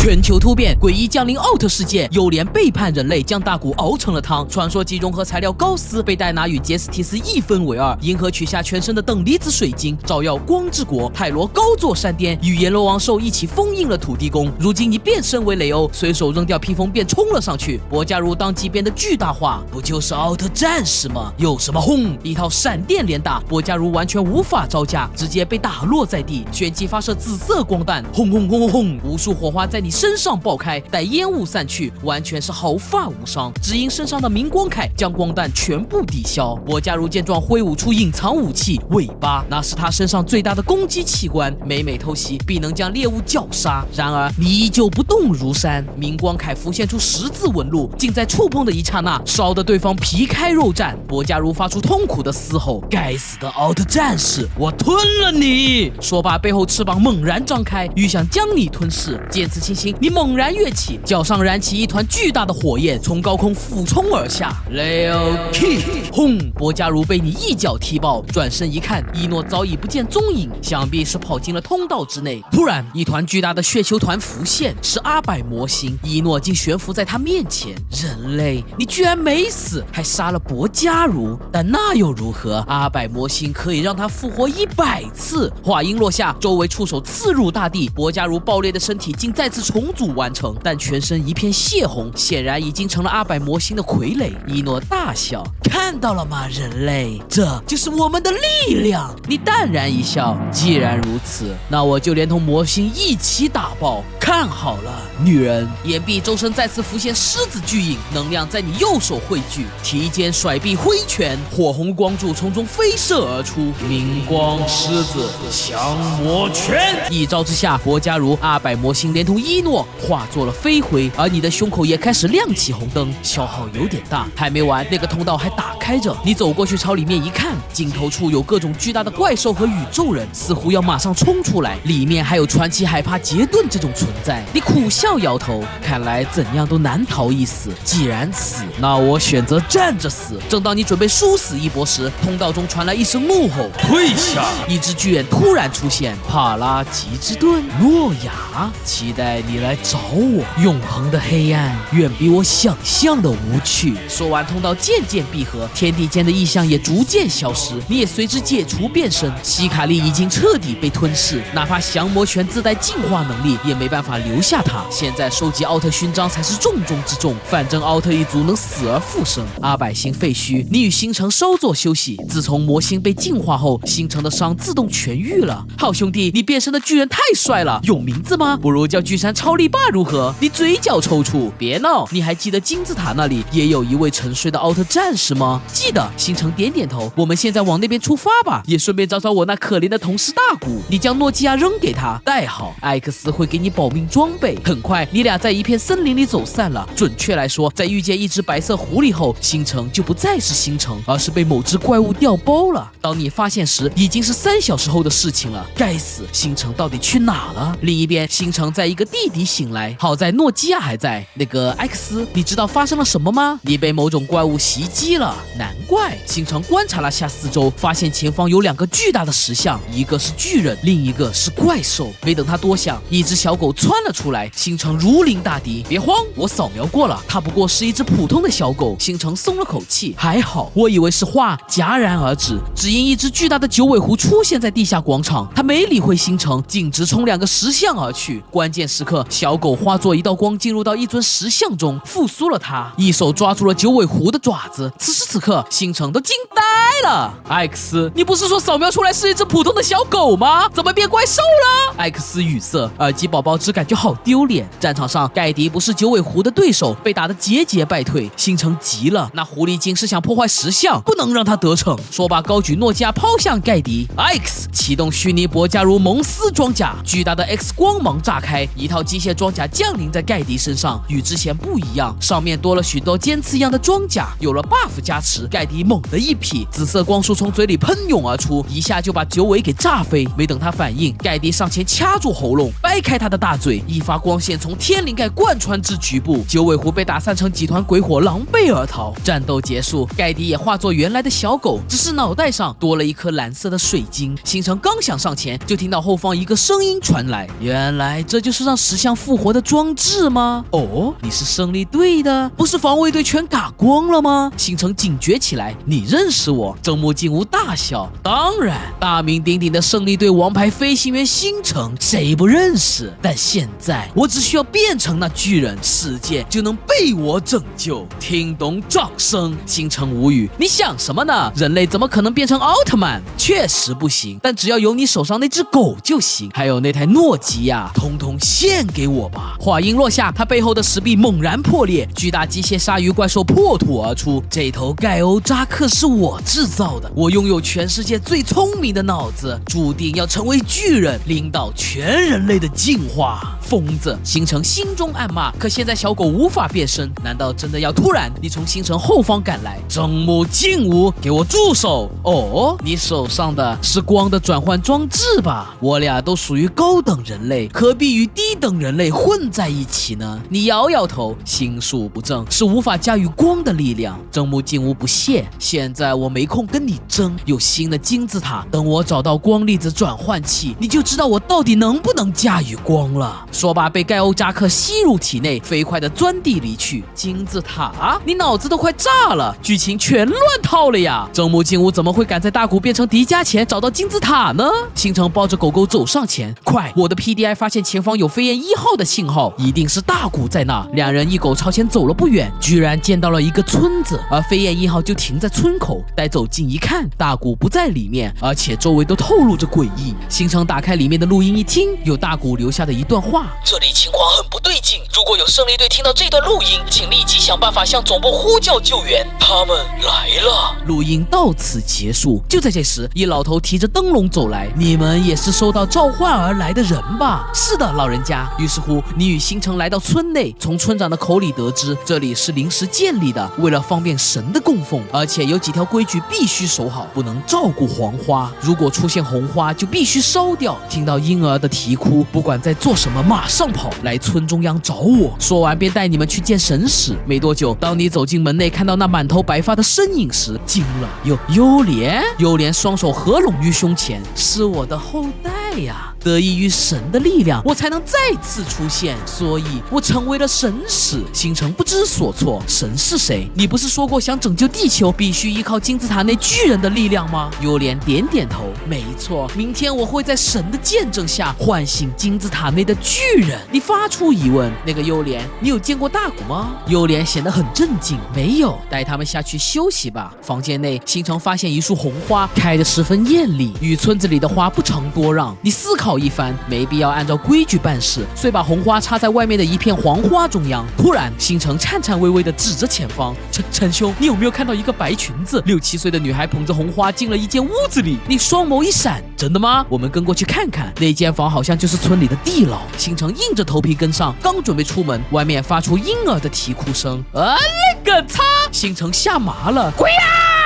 全球突变，诡异降临奥特世界，幽莲背叛人类，将大骨熬成了汤。传说级融合材料高斯被戴拿与杰斯提斯一分为二，银河取下全身的等离子水晶，照耀光之国。泰罗高坐山巅，与阎罗王兽一起封印了土地公。如今你变身为雷欧，随手扔掉披风便冲了上去。博加如当即变得巨大化，不就是奥特战士吗？有什么轰？一套闪电连打，博加如完全无法招架，直接被打落在地。旋即发射紫色光弹，轰轰轰轰轰，无数火花在你身上爆开，待烟雾散去，完全是毫发无伤。只因身上的明光铠将光弹全部抵消。博加如见状挥舞出隐藏武器尾巴，那是他身上最大的攻击器官，每每偷袭必能将猎物绞杀。然而你依旧不动如山，明光铠浮现出十字纹路，竟在触碰的一刹那烧得对方皮开肉绽。博加如发出痛苦的嘶吼：该死的奥特战士，我吞了你！说罢背后翅膀猛然张开，欲想将你吞噬。见此情形，你猛然跃起，脚上燃起一团巨大的火焰，从高空俯冲而下。Leo Kick， 轰！博加如被你一脚踢爆，转身一看，伊诺早已不见踪影，想必是跑进了通道之内。突然，一团巨大的血球团浮现，是阿百魔星。伊诺竟悬浮在他面前。人类，你居然没死，还杀了博加如，但那又如何？阿百魔星可以让他复活100次。话音落下，周围触手刺入大地，博加如爆裂的身体竟再次重组完成，但全身一片血红，显然已经成了阿百魔星的傀儡。伊诺大笑：看到了吗，人类，这就是我们的力量。你淡然一笑：既然如此，那我就连同魔星一起打爆。看好了，女人！眼壁周身再次浮现狮子巨影，能量在你右手汇聚，提肩甩臂挥拳，火红光柱从中飞射而出。明光狮子降魔拳！一招之下，博加如、阿百魔星连同伊诺化作了飞灰，而你的胸口也开始亮起红灯，消耗有点大。还没完，那个通道还打开着，你走过去朝里面一看，尽头处有各种巨大的怪兽和宇宙人，似乎要马上冲出来，里面还有传奇海帕杰顿这种存在。你苦笑摇头，看来怎样都难逃一死。既然死，那我选择站着死。正当你准备殊死一搏时，通道中传来一声怒吼：退下！一只巨眼突然出现，帕拉吉之盾，诺亚，期待你来找我。永恒的黑暗远比我想象的无趣。说完，通道渐渐闭合，天地间的异象也逐渐消失，你也随之解除变身。希卡利已经彻底被吞噬，哪怕降魔拳自带净化能力，也没办法留下他。现在收集奥特勋章才是重中之重，反正奥特一族能死而复生。阿百星废墟，你与星城稍作休息。自从魔星被净化后，星城的伤自动痊愈了。好兄弟，你变身的巨人太帅了，有名字吗？不如叫巨山超力霸如何？你嘴角抽搐，别闹！你还记得金字塔那里也有一位沉睡的奥特战士吗？记得。星城点点头，我们现在往那边出发吧，也顺便找找我那可怜的同事大古。你将诺基亚扔给他，带好，艾克斯会给你保命装备。很快，你俩在一片森林里走散了。准确来说，在遇见一只白色狐狸后，星城就不再是星城，而是被某只怪物调包了。当你发现时，已经是3小时后的事情了。该死，星城到底去哪了？另一边，星城在一个地底醒来，好在诺基亚还在。那个艾克斯，你知道发生了什么吗？你被某种怪物袭击了。难怪。星城观察了下四周，发现前方有2个巨大的石像，一个是巨人，另一个是怪兽。没等他多想，一只小狗窜了出来。星城如临大敌，别慌，我扫描过了，它不过是一只普通的小狗。星城松了口气，还好，我以为是话戛然而止，只因一只巨大的九尾狐出现在地下广场，他没理会星城，径直冲2个石像而去。关键时刻，小狗化作一道光进入到一尊石像中，复苏了它，一手抓住了九尾狐的爪子。此时此刻，星城都惊呆了。艾克斯，你不是说扫描出来是一只普通的小狗吗？怎么变怪兽了？艾克斯语塞，耳机宝宝只感觉好丢脸。战场上，盖迪不是九尾狐的对手，被打得节节败退。星城急了，那狐狸精是想破坏石像，不能让他得逞。说罢，高举诺基亚抛向盖迪。X 启动虚拟博加如蒙斯装甲，巨大的 X 光芒炸开，一套机械装甲降临在盖迪身上，与之前不一样，上面多了许多尖刺一样的装甲，有了 buff 加持，盖迪猛地一劈，紫色光束从嘴里喷涌而出，一下就把九尾给炸飞。没等他反应，盖迪上前掐住喉咙，掰开他的大嘴，一发光线从天灵盖贯穿至局部，九尾狐被打散成几团鬼火，狼狈而逃。战斗结束，盖迪也化作原来的小狗，只是脑袋上多了一颗蓝色的水晶。星辰刚想上前，就听到后方一个声音传来，原来这就是让石像复活的装置吗？哦，你是胜利队的，不是防卫队全嘎光了吗？星辰警觉起来，你认识我？正木静吾大笑，当然，大名鼎鼎的胜利队王牌飞行员星辰，谁不认识？但现在我只需要变成那巨人，世界就能被我拯救。听懂掌声，星辰无语，你想什么呢？人类怎么可能变成奥特曼？确实不行，但只要有你手上那只狗就行，还有那台诺基亚，统统献给我吧。话音落下，他背后的石壁猛然破裂，巨大机械鲨鱼怪兽破土而出。这头盖欧扎克是我制造的，我拥有全世界最聪明的脑子，注定要成为巨人，领导全人类的进化。疯子，星辰心中暗骂，可现在小狗无法变身，难道真的要突然你从星辰后方赶来？正木静吾，给我住手！哦，你手上的是光的转换装置吧？我俩都属于高等人类，何必与低等人类混在一起呢？你摇摇头，心术不正，是无法驾驭光的力量。正木静吾不屑，现在我没空跟你争，有新的金字塔，等我找到光粒子转换器，你就知道我到底能不能驾驭光了。说罢，被盖欧扎克吸入体内，飞快地钻地离去。金字塔？你脑子都快炸了，剧情全乱套了呀！正木静吾怎么会赶在大古变成迪迦前找到金字塔呢？星辰抱着狗狗走上前，快！我的 PDI 发现前方有飞燕1号的信号，一定是大古在那。两人一狗朝前走了不远，居然见到了一个村子，而飞燕1号就停在村口。待走近一看，大古不在里面，而且周围都透露着诡异。星辰打开里面的录音一听，有大古留下的一段话：这里情况很不对劲，如果有胜利队听到这段录音，请立即想办法向总部呼叫救援，他们来了。录音到此结束。就在这时，一老头提着灯笼走来，你们也是受到召唤而来的人吧？是的，老人家。于是乎，你与星辰来到村内，从村长的口里得知，这里是临时建立的，为了方便神的供奉，而且有几条规矩必须守好，不能照顾黄花，如果出现红花就必须烧掉。听到婴儿的啼哭，不管在做什么，马上跑来村中央找我。说完便带你们去见神使。没多久，当你走进门内，看到那满头白发的身影时，惊了。幽莲，幽莲双手合拢于胸前，是我的后代呀！得益于神的力量，我才能再次出现，所以我成为了神使。星辰不知所措，神是谁？你不是说过想拯救地球必须依靠金字塔内巨人的力量吗？幽莲点点头，没错，明天我会在神的见证下唤醒金字塔内的巨人。你发出疑问，那个幽莲，你有见过大古吗？幽莲显得很震惊，没有，带他们下去休息吧。房间内，星辰发现一束红花，开得十分艳丽，与村子里的花不成多让。你思考一番，没必要按照规矩办事，遂把红花插在外面的一片黄花中央。突然，星辰颤颤巍巍地指着前方，陈兄，你有没有看到一个白裙子？6、7岁的女孩捧着红花进了一间屋子里。你双眸一闪，真的吗？我们跟过去看看。那间房好像就是村里的地牢。星辰硬着头皮跟上，刚准备出门，外面发出婴儿的啼哭声。那个擦！星辰吓麻了，鬼啊！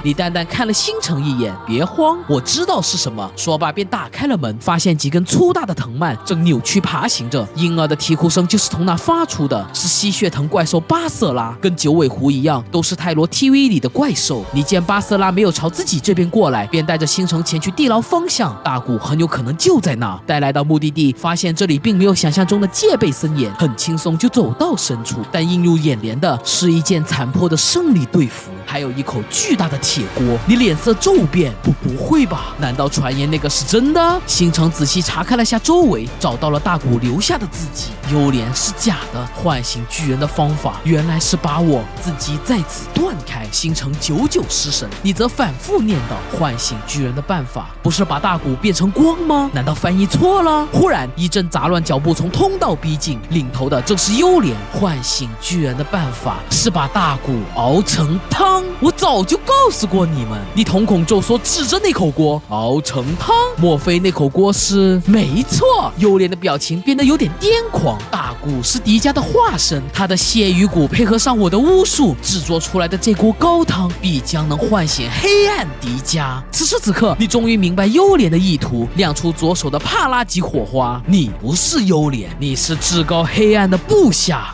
李蛋蛋看了星辰一眼，别慌，我知道是什么。说罢便打开了门，发现几根粗大的藤蔓正扭曲爬行着。婴儿的啼哭声就是从那发出的，是吸血藤怪兽巴瑟拉，跟九尾狐一样，都是泰罗 TV 里的怪兽。你见巴瑟拉没有朝自己这边过来，便带着星辰前去地牢方向，大古很有可能就在那。待来到目的地，发现这里并没有想象中的戒备森严，很轻松就走到深处，但映入眼帘的是一件残破的胜利队服，还有一口巨大的铁锅。你脸色骤变，不会吧？难道传言那个是真的？星辰仔细查看了下周围，找到了大古留下的字迹。幽莲是假的，唤醒巨人的方法原来是把我自己在此断开。星辰久久失神，你则反复念叨唤醒巨人的办法不是把大古变成光吗？难道翻译错了？忽然一阵杂乱脚步从通道逼近，领头的正是幽莲。唤醒巨人的办法是把大古熬成汤，我早就告诉过你们。你瞳孔骤缩，指着那口锅，熬成汤，莫非那口锅是？没错。幽莲的表情变得有点癫狂。大古是迪迦的化身，他的血与骨配合上我的巫术，制作出来的这锅高汤必将能唤醒黑暗迪迦。此时此刻，你终于明白幽莲的意图，亮出左手的帕拉吉火花。你不是幽莲，你是至高黑暗的部下。